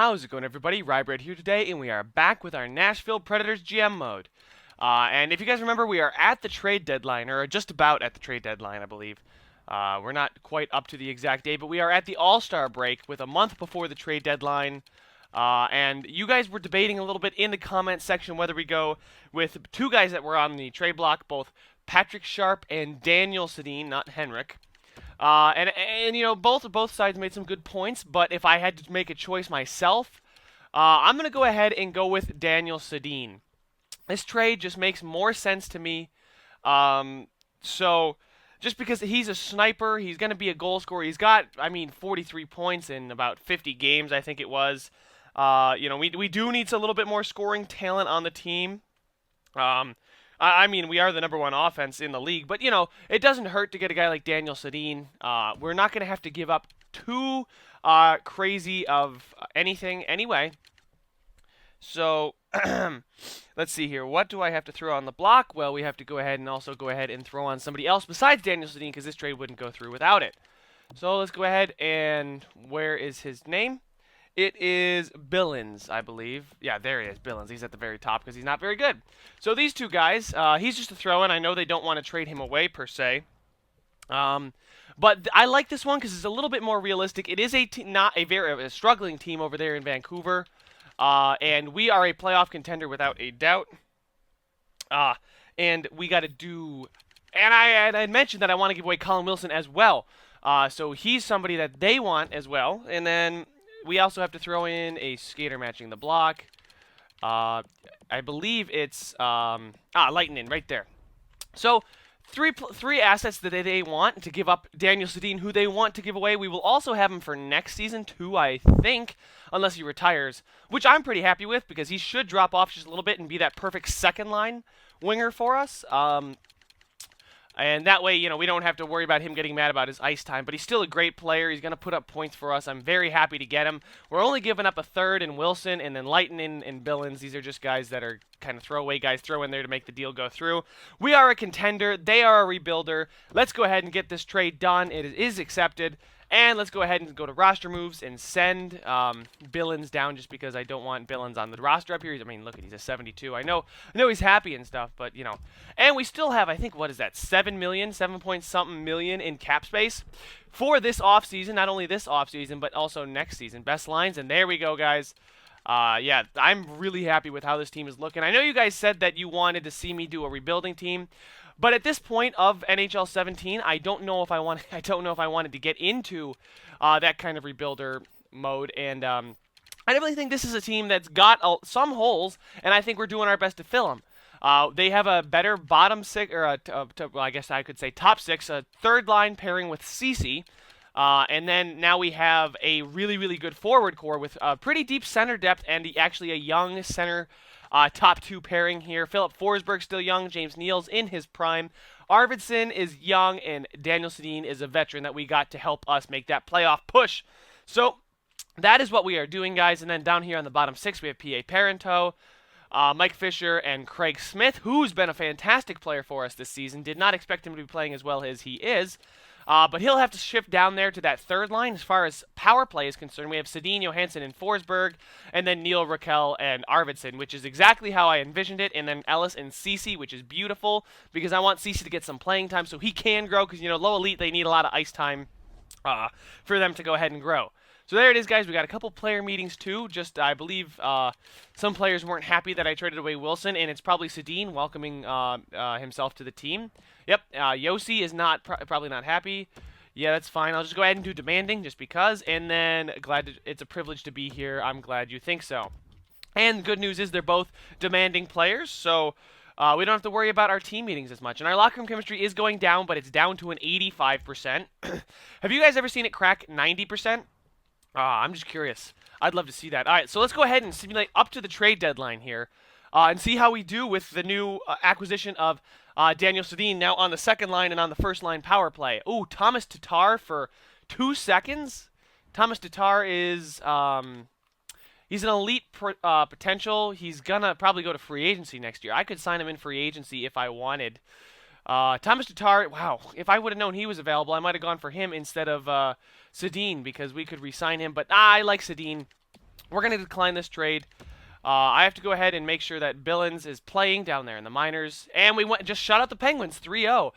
How's it going, everybody? RYEBREAD here today, and we are back with our Nashville Predators GM mode. And if you guys remember, we are at the trade deadline, or just about at the trade deadline, I believe. We're not quite up to the exact date, but we are at the All-Star break with a month before the trade deadline. And you guys were debating a little bit in the comment section whether we go with two guys that were on the trade block, both Patrick Sharp and Daniel Sedin, not Henrik. And you know, both sides made some good points, but if I had to make a choice myself, I'm gonna go ahead and go with Daniel Sedin. This trade just makes more sense to me. So just because he's a sniper, he's gonna be a goal scorer. He's got, 43 points in about 50 games, I think it was. You know, we do need a little bit more scoring talent on the team. We are the #1 offense in the league, but, you know, it doesn't hurt to get a guy like Daniel Sedin. We're not going to have to give up too crazy of anything anyway. So, let's see here. What do I have to throw on the block? Well, we have to go ahead and throw on somebody else besides Daniel Sedin, because this trade wouldn't go through without it. So, let's go ahead and where is his name? It is Billins, I believe. Yeah, there he is, Billins. He's at the very top because he's not very good. So these two guys, he's just a throw-in. I know they don't want to trade him away, per se. But I like this one because it's a little bit more realistic. It is not a very struggling team over there in Vancouver. And we are a playoff contender without a doubt. And we got to do... And I mentioned that I want to give away Colin Wilson as well. So he's somebody that they want as well. And then... we also have to throw in a skater matching the block. I believe it's Lightning right there. So three assets that they want to give up. Daniel Sedin, who they want to give away. We will also have him for next season too, I think, unless he retires, which I'm pretty happy with because he should drop off just a little bit and be that perfect second line winger for us. And that way, you know, we don't have to worry about him getting mad about his ice time. But he's still a great player. He's going to put up points for us. I'm very happy to get him. We're only giving up a third in Wilson and then Lightning and Billins. These are just guys that are kind of throwaway guys, throw in there to make the deal go through. We are a contender. They are a rebuilder. Let's go ahead and get this trade done. It is accepted. And let's go ahead and go to roster moves and send Billins down just because I don't want Billins on the roster up here. I mean, look, he's a 72. I know he's happy and stuff, but, you know. And we still have, I think, what is that, 7 point something million in cap space for this offseason. Not only this offseason, but also next season. Best lines, and there we go, guys. Yeah, I'm really happy with how this team is looking. I know you guys said that you wanted to see me do a rebuilding team. But at this point of NHL 17, I don't know if I wanted to get into that kind of rebuilder mode, and I definitely think this is a team that's got some holes, and I think we're doing our best to fill them. They have a better bottom six, or well, I guess I could say top six, a third line pairing with Ceci, and then now we have a really, really good forward core with pretty deep center depth and actually a young center. Top two pairing here. Philip Forsberg's still young. James Neal's in his prime. Arvidsson is young, and Daniel Sedin is a veteran that we got to help us make that playoff push. So that is what we are doing, guys. And then down here on the bottom six, we have P.A. Parento, Mike Fisher, and Craig Smith, who's been a fantastic player for us this season. Did not expect him to be playing as well as he is. But he'll have to shift down there to that third line. As far as power play is concerned, we have Sedin, Johansson, and Forsberg, and then Neal, Raquel, and Arvidsson, which is exactly how I envisioned it, and then Ellis and Ceci, which is beautiful, because I want Ceci to get some playing time so he can grow, because, you know, low elite, they need a lot of ice time for them to go ahead and grow. So there it is, guys. We got a couple player meetings, too. Just, I believe, some players weren't happy that I traded away Wilson, and it's probably Sedin welcoming himself to the team. Yep, Yossi is probably not happy. Yeah, that's fine. I'll just go ahead and do demanding just because, and then it's a privilege to be here. I'm glad you think so. And the good news is they're both demanding players, so we don't have to worry about our team meetings as much. And our locker room chemistry is going down, but it's down to an 85%. Have you guys ever seen it crack 90%? I'm just curious. I'd love to see that. All right, so let's go ahead and simulate up to the trade deadline here and see how we do with the new acquisition of Daniel Sedin now on the second line and on the first line power play. Ooh, Thomas Tatar for 2 seconds. Thomas Tatar is he's an elite potential. He's gonna probably go to free agency next year. I could sign him in free agency if I wanted. Thomas Tatar, wow, if I would have known he was available, I might have gone for him instead of Sedin because we could re-sign him. But I like Sedin. we're going to decline this trade. I have to go ahead and make sure that Billins is playing down there in the minors. And we just shut out the Penguins 3-0.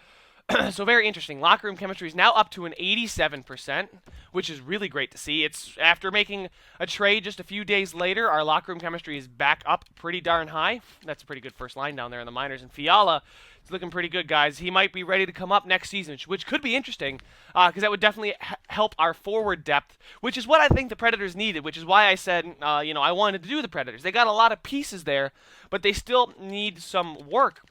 So very interesting. Locker room chemistry is now up to an 87%, which is really great to see. It's after making a trade just a few days later, our locker room chemistry is back up pretty darn high. That's a pretty good first line down there in the minors. And Fiala is looking pretty good, guys. He might be ready to come up next season, which could be interesting because that would definitely help our forward depth, which is what I think the Predators needed, which is why I said, I wanted to do the Predators. They got a lot of pieces there, but they still need some work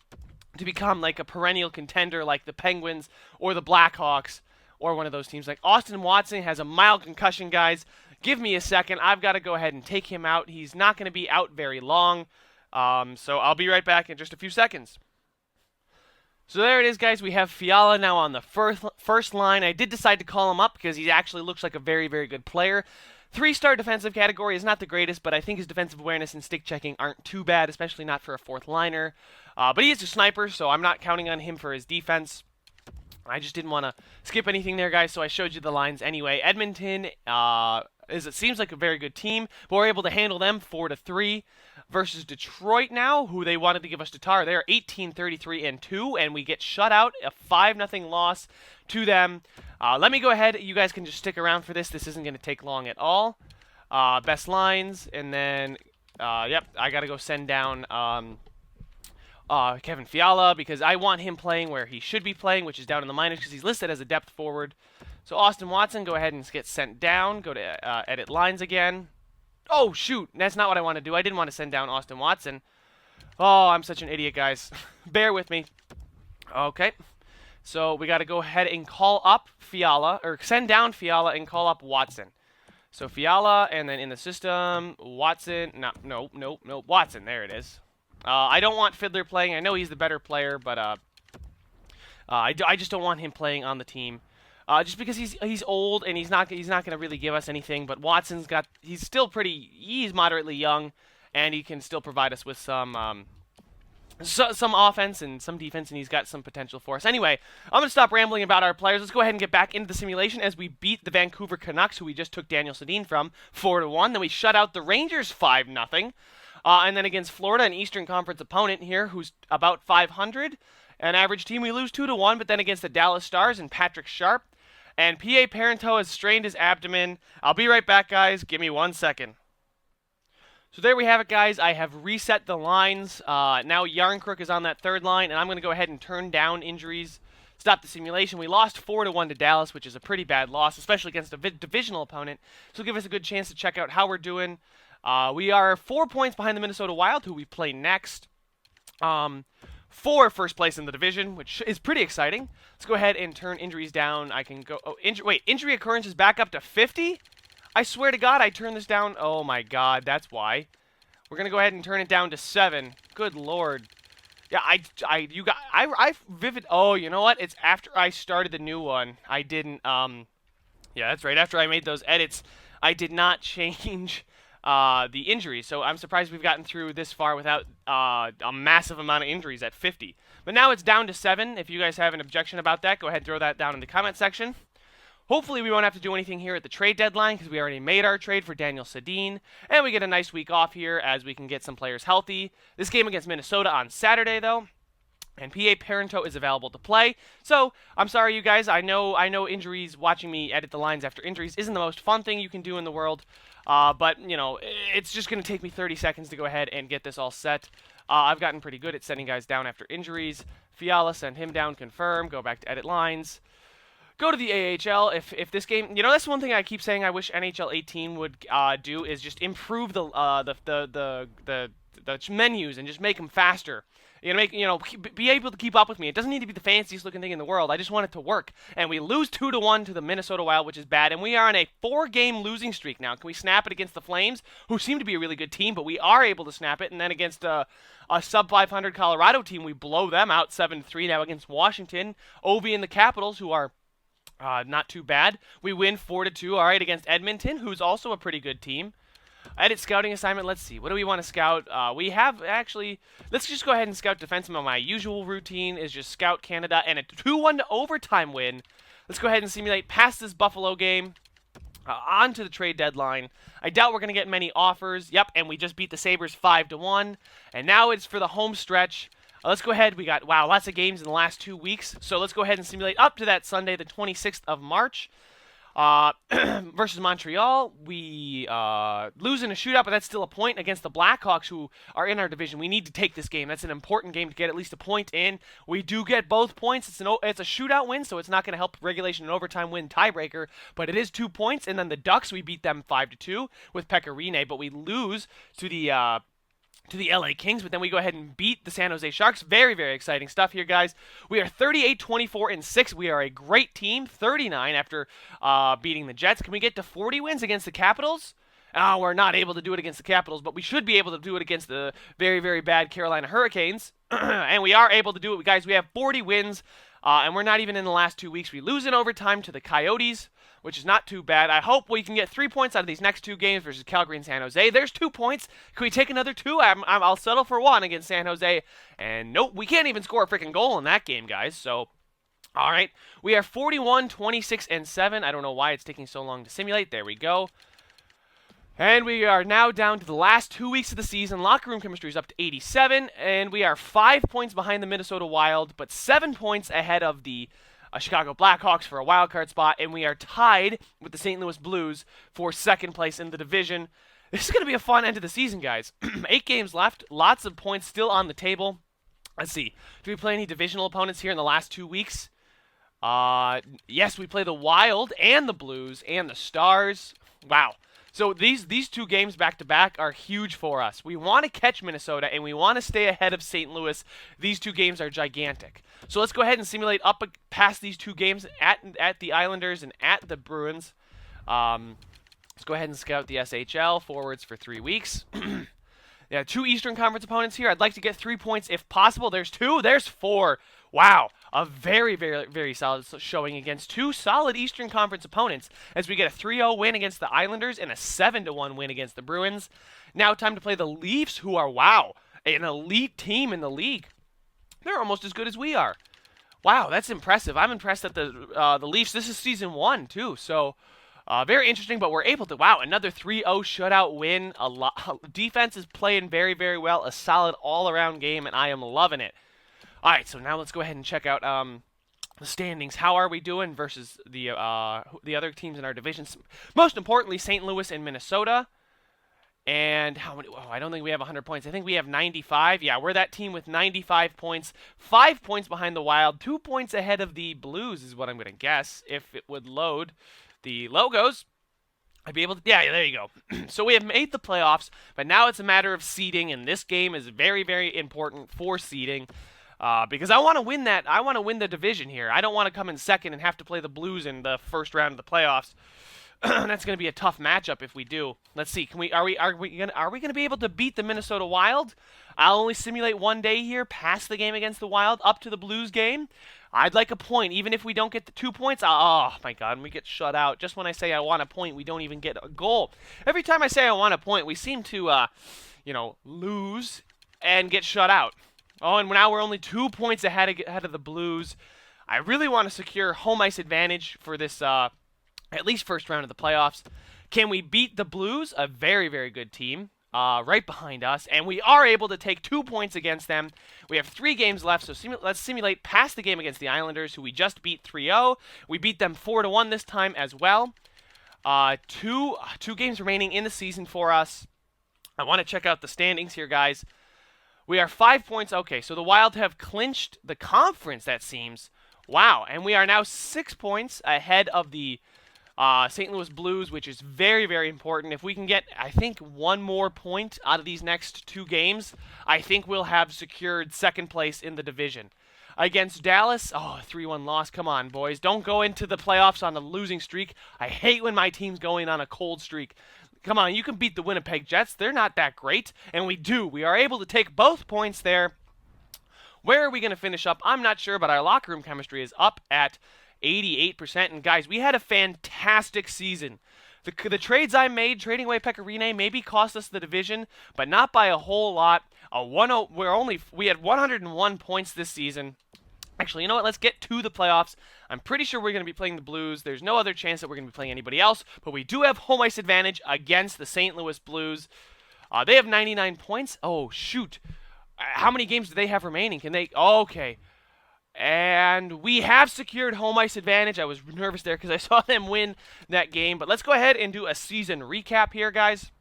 to become like a perennial contender like the Penguins or the Blackhawks or one of those teams. Like Austin Watson has a mild concussion, guys. Give me a second. I've got to go ahead and take him out. He's not going to be out very long. So I'll be right back in just a few seconds. So there it is, guys. We have Fiala now on the first line. I did decide to call him up because he actually looks like a very, very good player. 3-star defensive category is not the greatest, but I think his defensive awareness and stick checking aren't too bad, especially not for a fourth liner. But he is a sniper, so I'm not counting on him for his defense. I just didn't want to skip anything there, guys, so I showed you the lines anyway. Edmonton it seems like a very good team, but we're able to handle them 4-3 versus Detroit now, who they wanted to give us Tatar. They're 18-33-2, and we get shut out, a 5-0 loss to them. Let me go ahead. You guys can just stick around for this. This isn't going to take long at all. Best lines, and then, yep, I got to go send down Kevin Fiala because I want him playing where he should be playing, which is down in the minors because he's listed as a depth forward. So Austin Watson, go ahead and get sent down. Go to edit lines again. Oh, shoot. That's not what I want to do. I didn't want to send down Austin Watson. Oh, I'm such an idiot, guys. Bear with me. Okay. So we got to go ahead and call up Fiala, or send down Fiala and call up Watson. So Fiala, and then in the system, Watson. No, Watson. There it is. I don't want Fiddler playing. I know he's the better player, but I just don't want him playing on the team. Just because he's old and he's not going to really give us anything. But he's still he's moderately young, and he can still provide us with some offense and some defense, and he's got some potential for us. Anyway, I'm gonna stop rambling about our players. Let's go ahead and get back into the simulation as we beat the Vancouver Canucks, who we just took Daniel Sedin from 4-1. Then we shut out the Rangers 5-0. And then against Florida, an Eastern Conference opponent here, who's about 500, an average team, we lose 2-1. But then against the Dallas Stars and Patrick Sharp. And P.A. Parenteau has strained his abdomen. I'll be right back, guys. Give me 1 second. So there we have it, guys. I have reset the lines. Now Yarncrook is on that third line, and I'm going to go ahead and turn down injuries. Stop the simulation. We lost 4-1 to Dallas, which is a pretty bad loss, especially against a divisional opponent. So give us a good chance to check out how we're doing. We are 4 points behind the Minnesota Wild, who we play next. For first place in the division, which is pretty exciting. Let's go ahead and turn injuries down. I can go... Oh, injury occurrence is back up to 50? I swear to God, I turned this down. Oh, my God, that's why. We're going to go ahead and turn it down to 7. Good Lord. Yeah, oh, you know what? It's after I started the new one. I didn't, yeah, that's right. After I made those edits, I did not change the injuries. So I'm surprised we've gotten through this far without a massive amount of injuries at 50. But now it's down to 7. If you guys have an objection about that, go ahead and throw that down in the comment section. Hopefully we won't have to do anything here at the trade deadline because we already made our trade for Daniel Sedin. And we get a nice week off here as we can get some players healthy. This game against Minnesota on Saturday, though. And P.A. Parenteau is available to play. So, I'm sorry, you guys. I know injuries, watching me edit the lines after injuries isn't the most fun thing you can do in the world. But, you know, it's just going to take me 30 seconds to go ahead and get this all set. I've gotten pretty good at sending guys down after injuries. Fiala, send him down, confirm, go back to edit lines. Go to the AHL. If this game, you know, that's one thing I keep saying I wish NHL 18 would do is just improve the menus and just make them faster. Be able to keep up with me. It doesn't need to be the fanciest looking thing in the world. I just want it to work. And we lose 2-1 to the Minnesota Wild, which is bad. And we are on a 4-game losing streak now. Can we snap it against the Flames, who seem to be a really good team, but we are able to snap it. And then against a sub-500 Colorado team, we blow them out 7-3. Now against Washington, Ovi and the Capitals, who are not too bad. We win 4-2, all right, against Edmonton, who's also a pretty good team. Edit scouting assignment. Let's see. What do we want to scout? We have actually... Let's just go ahead and scout defenseman. My usual routine is just scout Canada and a 2-1 overtime win. Let's go ahead and simulate past this Buffalo game. On to the trade deadline. I doubt we're going to get many offers. Yep, and we just beat the Sabres 5-1. And now it's for the home stretch. Let's go ahead. We got, wow, lots of games in the last 2 weeks. So let's go ahead and simulate up to that Sunday, the 26th of March. Versus Montreal, we lose in a shootout, but that's still a point against the Blackhawks, who are in our division. We need to take this game. That's an important game to get at least a point in. We do get both points. It's a shootout win, so it's not going to help regulation and overtime win tiebreaker, but it is 2 points. And then the Ducks, we beat them 5-2 with Pekka Rinne, but we lose to the LA Kings, but then we go ahead and beat the San Jose Sharks. Very, very exciting stuff here, guys. We are 38-24-6. We are a great team. 39 after beating the Jets. Can we get to 40 wins against the Capitals? We're not able to do it against the Capitals, but we should be able to do it against the very, very bad Carolina Hurricanes. And we are able to do it, guys. We have 40 wins, and we're not even in the last 2 weeks. We lose in overtime to the Coyotes, which is not too bad. I hope we can get 3 points out of these next 2 games versus Calgary and San Jose. There's 2 points. Can we take another 2? I'll settle for 1 against San Jose. And nope, we can't even score a freaking goal in that game, guys. So, all right. We are 41-26-7. I don't know why it's taking so long to simulate. There we go. And we are now down to the last 2 weeks of the season. Locker room chemistry is up to 87. And we are 5 points behind the Minnesota Wild, but 7 points ahead of the Chicago Blackhawks for a wild card spot, and we are tied with the St. Louis Blues for second place in the division. This is going to be a fun end of the season, guys. 8 games left, lots of points still on the table. Let's see. Do we play any divisional opponents here in the last 2 weeks? Yes, we play the Wild and the Blues and the Stars. Wow. So these 2 games back-to-back are huge for us. We want to catch Minnesota, and we want to stay ahead of St. Louis. These 2 games are gigantic. So let's go ahead and simulate up past these 2 games at the Islanders and at the Bruins. Let's go ahead and scout the SHL forwards for 3 weeks. Yeah, 2 Eastern Conference opponents here. I'd like to get 3 points if possible. There's 2. There's 4. Wow, a very, very, very solid showing against 2 solid Eastern Conference opponents as we get a 3-0 win against the Islanders and a 7-1 win against the Bruins. Now time to play the Leafs, who are, wow, an elite team in the league. They're almost as good as we are. Wow, that's impressive. I'm impressed at the Leafs. This is season 1, too, so very interesting, but we're able to, wow, another 3-0 shutout win. Defense is playing very, very well, a solid all-around game, and I am loving it. All right, so now let's go ahead and check out the standings. How are we doing versus the other teams in our divisions? Most importantly, St. Louis and Minnesota. And how many? Oh, I don't think we have 100 points. I think we have 95. Yeah, we're that team with 95 points. 5 points behind the Wild. 2 points ahead of the Blues is what I'm going to guess if it would load the logos. I'd be able to, yeah, there you go. So we have made the playoffs, but now it's a matter of seeding, and this game is very, very important for seeding. Because I want to win that. I want to win the division here. I don't want to come in second and have to play the Blues in the first round of the playoffs. That's going to be a tough matchup if we do. Let's see. Are we going to be able to beat the Minnesota Wild? I'll only simulate 1 day here, past the game against the Wild, up to the Blues game. I'd like a point, even if we don't get the 2 points. Oh my God, we get shut out. Just when I say I want a point, we don't even get a goal. Every time I say I want a point, we seem to, lose and get shut out. Oh, and now we're only 2 points ahead of the Blues. I really want to secure home ice advantage for this, at least first round of the playoffs. Can we beat the Blues? A very, very good team, right behind us. And we are able to take 2 points against them. We have 3 games left, so let's simulate past the game against the Islanders, who we just beat 3-0. We beat them 4-1 this time as well. Two games remaining in the season for us. I want to check out the standings here, guys. We are 5 points. Okay, so the Wild have clinched the conference, that seems. Wow, and we are now 6 points ahead of the St. Louis Blues, which is very, very important. If we can get, I think, 1 more point out of these next 2 games, I think we'll have secured second place in the division. Against Dallas, 3-1 loss. Come on, boys. Don't go into the playoffs on a losing streak. I hate when my team's going on a cold streak. Come on, you can beat the Winnipeg Jets. They're not that great, and we do. We are able to take both points there. Where are we going to finish up? I'm not sure, but our locker room chemistry is up at 88%. And guys, we had a fantastic season. The trades I made, trading away Pekka Rinne, maybe cost us the division, but not by a whole lot. We had 101 points this season. Actually, you know what? Let's get to the playoffs. I'm pretty sure we're going to be playing the Blues. There's no other chance that we're going to be playing anybody else, but we do have home ice advantage against the St. Louis Blues. They have 99 points. Oh, shoot. How many games do they have remaining? Can they... Okay. And we have secured home ice advantage. I was nervous there because I saw them win that game. But let's go ahead and do a season recap here, guys.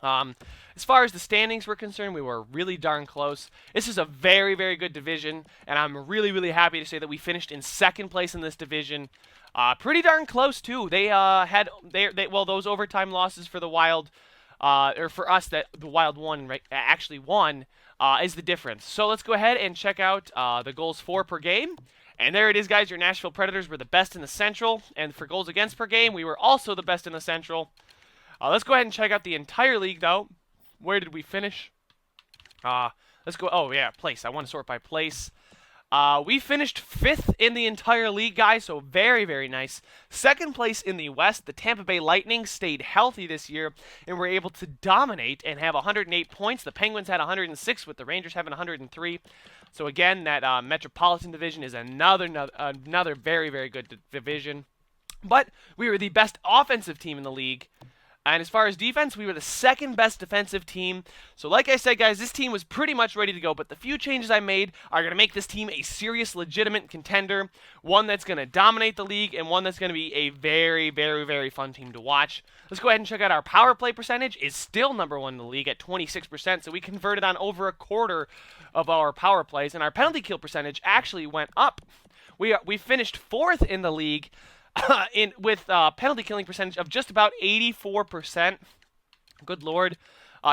As far as the standings were concerned, we were really darn close. This is a very, very good division, and I'm really, really happy to say that we finished in second place in this division. Pretty darn close, too. They had those overtime losses for the Wild, or for us that the Wild won, right, actually won, is the difference. So let's go ahead and check out the goals for per game. And there it is, guys. Your Nashville Predators were the best in the Central. And for goals against per game, we were also the best in the Central. Let's go ahead and check out the entire league, though. Where did we finish? Let's go. Oh, yeah, place. I want to sort by place. We finished 5th in the entire league, guys, so very, very nice. Second place in the West, the Tampa Bay Lightning stayed healthy this year and were able to dominate and have 108 points. The Penguins had 106, with the Rangers having 103. So, again, that Metropolitan Division is another very, very good division. But we were the best offensive team in the league. And as far as defense, we were the second best defensive team. So like I said, guys, this team was pretty much ready to go. But the few changes I made are going to make this team a serious, legitimate contender. One that's going to dominate the league and one that's going to be a very, very, very fun team to watch. Let's go ahead and check out our power play percentage. It's still number 1 in the league at 26%. So we converted on over a quarter of our power plays. And our penalty kill percentage actually went up. We finished 4th in the league. With penalty killing percentage of just about 84%. Good Lord.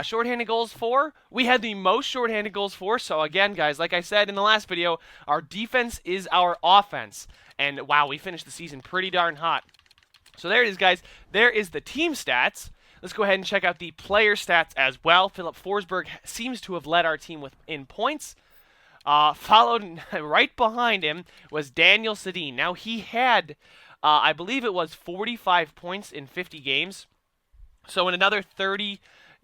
Shorthanded goals for. We had the most shorthanded goals for. So again, guys, like I said in the last video, our defense is our offense. And wow, we finished the season pretty darn hot. So there it is, guys. There is the team stats. Let's go ahead and check out the player stats as well. Philip Forsberg seems to have led our team in points. Followed right behind him was Daniel Sedin. Now he had... I believe it was 45 points in 50 games. So in another 30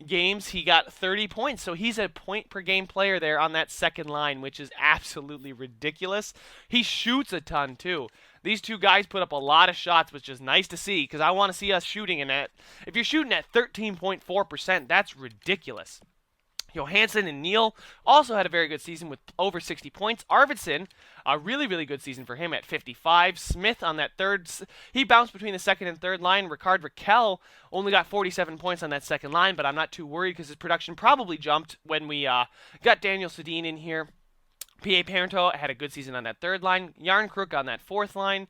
games, he got 30 points. So he's a point-per-game player there on that second line, which is absolutely ridiculous. He shoots a ton, too. These two guys put up a lot of shots, which is nice to see, because I want to see us shooting in that. If you're shooting at 13.4%, that's ridiculous. Johansson and Neal also had a very good season with over 60 points. Arvidsson, a really, really good season for him at 55. Smith on that third, he bounced between the second and third line. Ricard Raquel only got 47 points on that second line, but I'm not too worried because his production probably jumped when we got Daniel Sedin in here. P.A. Parento had a good season on that third line. Yarncrook on that fourth line.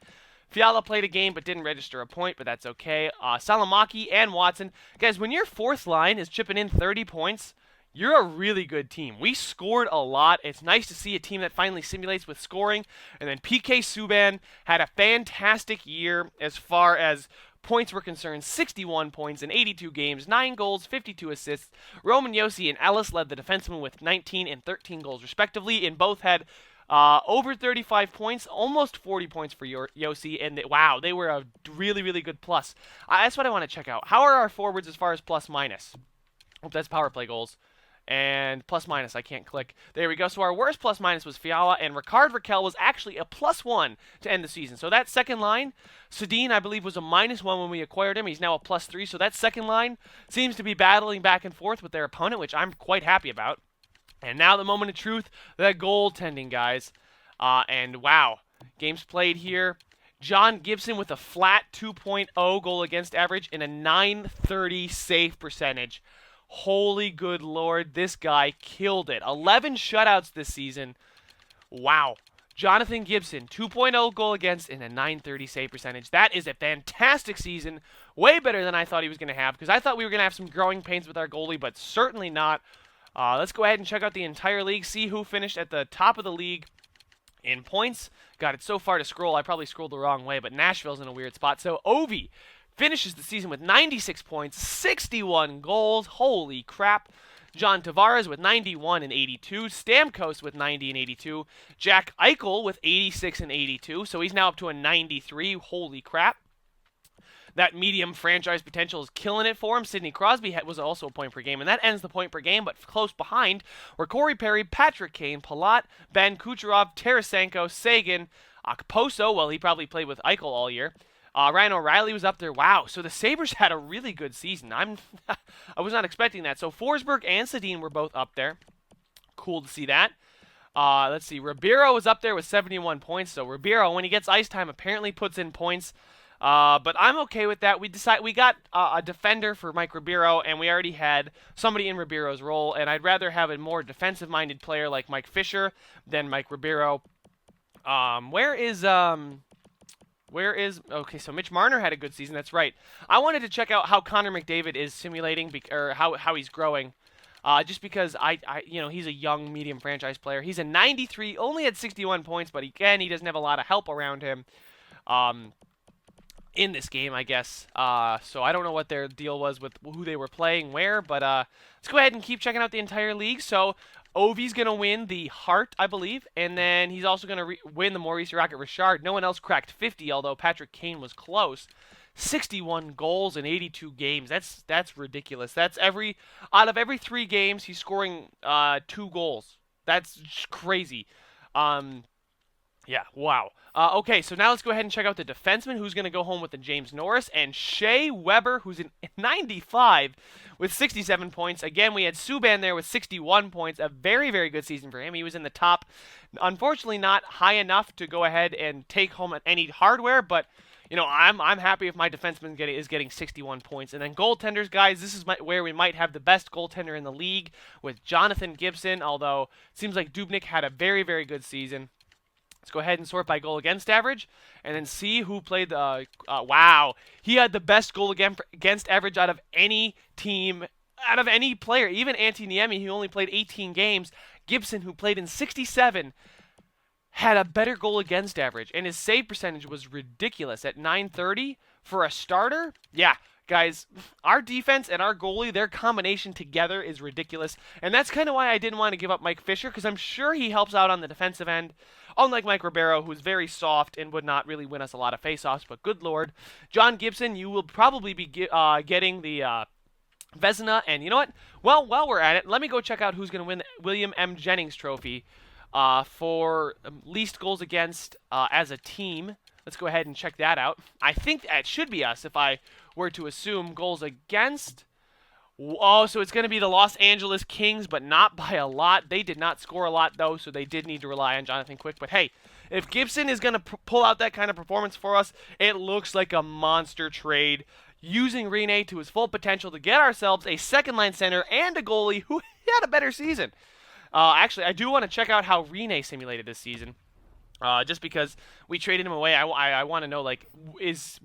Fiala played a game but didn't register a point, but that's okay. Salamaki and Watson. Guys, when your fourth line is chipping in 30 points, you're a really good team. We scored a lot. It's nice to see a team that finally simulates with scoring. And then PK Subban had a fantastic year as far as points were concerned. 61 points in 82 games, 9 goals, 52 assists. Roman Josi and Ellis led the defensemen with 19 and 13 goals respectively, and both had over 35 points, almost 40 points for Josi. And wow, they were a really, really good plus. That's what I want to check out. How are our forwards as far as plus minus? Oh, that's power play goals. And plus minus, I can't click. There we go. So our worst plus minus was Fiala, and Ricard Raquel was actually a +1 to end the season. So that second line, Sedin, I believe, was a -1 when we acquired him. He's now a +3. So that second line seems to be battling back and forth with their opponent, which I'm quite happy about. And now the moment of truth, the goaltending, guys. And wow, games played here. John Gibson with a flat 2.0 goal against average and a .930 save percentage. Holy good Lord, this guy killed it. 11 shutouts this season. Wow. Jonathan Gibson, 2.0 goal against and a .930 save percentage. That is a fantastic season. Way better than I thought he was going to have, because I thought we were going to have some growing pains with our goalie, but certainly not. Let's go ahead and check out the entire league, see who finished at the top of the league in points. God, it's so far to scroll. I probably scrolled the wrong way, but Nashville's in a weird spot. So Ovi finishes the season with 96 points, 61 goals. Holy crap. John Tavares with 91 and 82. Stamkos with 90 and 82. Jack Eichel with 86 and 82. So he's now up to a 93. Holy crap. that medium franchise potential is killing it for him. Sidney Crosby was also a point per game, and that ends the point per game, but close behind were Corey Perry, Patrick Kane, Palat, Ben Kucherov, Tarasenko, Sagan, Okposo, well, he probably played with Eichel all year. Ryan O'Reilly was up there. Wow, so the Sabres had a really good season. I was not expecting that. So Forsberg and Sedin were both up there. Cool to see that. Let's see. Ribeiro was up there with 71 points. So Ribeiro, when he gets ice time, apparently puts in points. But I'm okay with that. We got a defender for Mike Ribeiro, and we already had somebody in Ribeiro's role. And I'd rather have a more defensive-minded player like Mike Fisher than Mike Ribeiro. Okay, so Mitch Marner had a good season. That's right. I wanted to check out how Connor McDavid is simulating, or how he's growing. Just because he's a young medium franchise player. He's a 93, only had 61 points, but again, he doesn't have a lot of help around him in this game, I guess. So I don't know what their deal was with who they were playing where, but let's go ahead and keep checking out the entire league. So Ovi's going to win the Hart, I believe, and then he's also going to win the Maurice Rocket Richard. No one else cracked 50, although Patrick Kane was close. 61 goals in 82 games. That's ridiculous. That's out of every 3 games, he's scoring 2 goals. That's crazy. Yeah, wow. Okay, so now let's go ahead and check out the defenseman who's going to go home with the James Norris, and Shea Weber, who's in 95 with 67 points. Again, we had Subban there with 61 points. A very, very good season for him. He was in the top. Unfortunately, not high enough to go ahead and take home any hardware, but I'm happy if my defenseman is getting 61 points. And then goaltenders, guys, this is where we might have the best goaltender in the league with Jonathan Gibson, although it seems like Dubnyk had a very, very good season. Let's go ahead and sort by goal against average, and then see who played the. Wow, he had the best goal against average out of any team, out of any player. Even Antti Niemi, who only played 18 games, Gibson, who played in 67, had a better goal against average, and his save percentage was ridiculous at .930 for a starter. Yeah. Guys, our defense and our goalie, their combination together is ridiculous. And that's kind of why I didn't want to give up Mike Fisher, because I'm sure he helps out on the defensive end. Unlike Mike Ribeiro, who's very soft and would not really win us a lot of faceoffs. But good lord. John Gibson, you will probably be getting the Vezina. And you know what? Well, while we're at it, let me go check out who's going to win the William M. Jennings Trophy for least goals against as a team. Let's go ahead and check that out. I think that should be us if I were to assume goals against. Oh, so it's going to be the Los Angeles Kings, but not by a lot. They did not score a lot, though, so they did need to rely on Jonathan Quick. But hey, if Gibson is going to pull out that kind of performance for us, it looks like a monster trade, using Rinne to his full potential to get ourselves a second-line center and a goalie who had a better season. Actually, I do want to check out how Rinne simulated this season. Just because we traded him away, I want to know, like,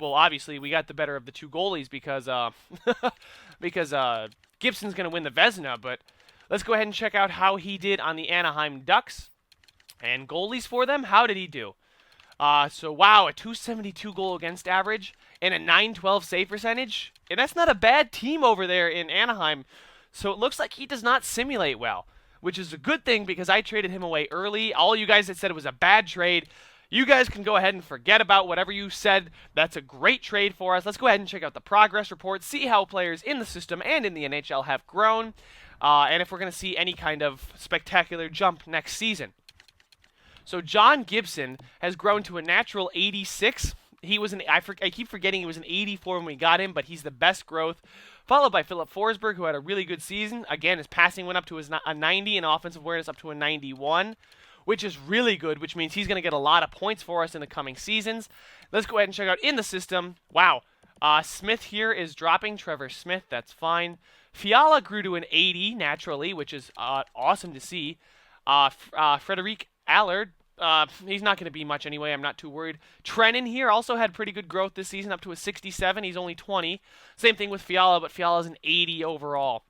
obviously we got the better of the 2 goalies because Gibson's going to win the Vezina, but let's go ahead and check out how he did on the Anaheim Ducks. And goalies for them, how did he do? So, wow, a .272 goal against average and a .912 save percentage. And that's not a bad team over there in Anaheim. So it looks like he does not simulate well, which is a good thing because I traded him away early. All you guys that said it was a bad trade, you guys can go ahead and forget about whatever you said. That's a great trade for us. Let's go ahead and check out the progress report, see how players in the system and in the NHL have grown, and if we're going to see any kind of spectacular jump next season. So John Gibson has grown to a natural 86. I keep forgetting he was an 84 when we got him, but he's the best growth. Followed by Philip Forsberg, who had a really good season. Again, his passing went up to a 90 and offensive awareness up to a 91, which is really good, which means he's going to get a lot of points for us in the coming seasons. Let's go ahead and check out in the system. Wow. Smith here is dropping. Trevor Smith, that's fine. Fiala grew to an 80 naturally, which is awesome to see. Frederic Allard, he's not going to be much anyway. I'm not too worried. Trennan here also had pretty good growth this season, up to a 67. He's only 20. Same thing with Fiala, but Fiala's an 80 overall.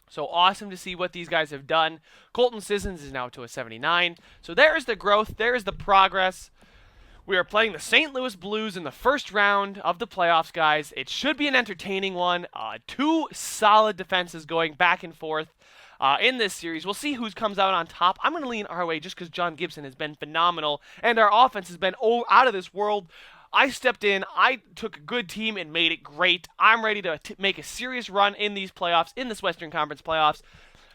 So awesome to see what these guys have done. Colton Sissons is now to a 79. So there's the growth. There's the progress. We are playing the St. Louis Blues in the first round of the playoffs, guys. It should be an entertaining one. 2 solid defenses going back and forth. In this series. We'll see who comes out on top. I'm going to lean our way just because John Gibson has been phenomenal, and our offense has been out of this world. I stepped in, I took a good team and made it great. I'm ready to make a serious run in these playoffs, in this Western Conference playoffs.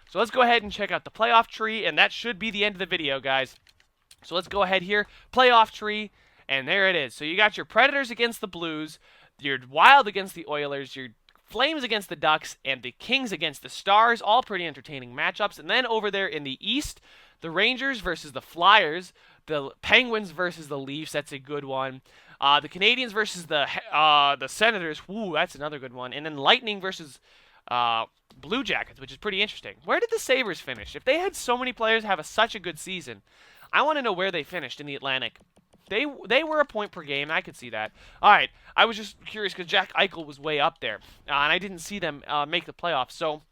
So let's go ahead and check out the playoff tree, and that should be the end of the video, guys. So let's go ahead here, playoff tree, and there it is. So you got your Predators against the Blues, your Wild against the Oilers, your Flames against the Ducks, and the Kings against the Stars. All pretty entertaining matchups. And then over there in the East, the Rangers versus the Flyers, the Penguins versus the Leafs. That's a good one. The Canadiens versus the Senators. Woo, that's another good one. And then Lightning versus Blue Jackets, which is pretty interesting. Where did the Sabres finish? If they had so many players have such a good season, I want to know where they finished in the Atlantic. They were a point per game. I could see that. All right, I was just curious because Jack Eichel was way up there, and I didn't see them make the playoffs. So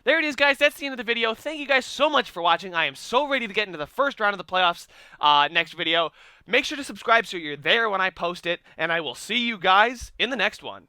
there it is, guys. That's the end of the video. Thank you guys so much for watching. I am so ready to get into the first round of the playoffs next video. Make sure to subscribe so you're there when I post it, and I will see you guys in the next one.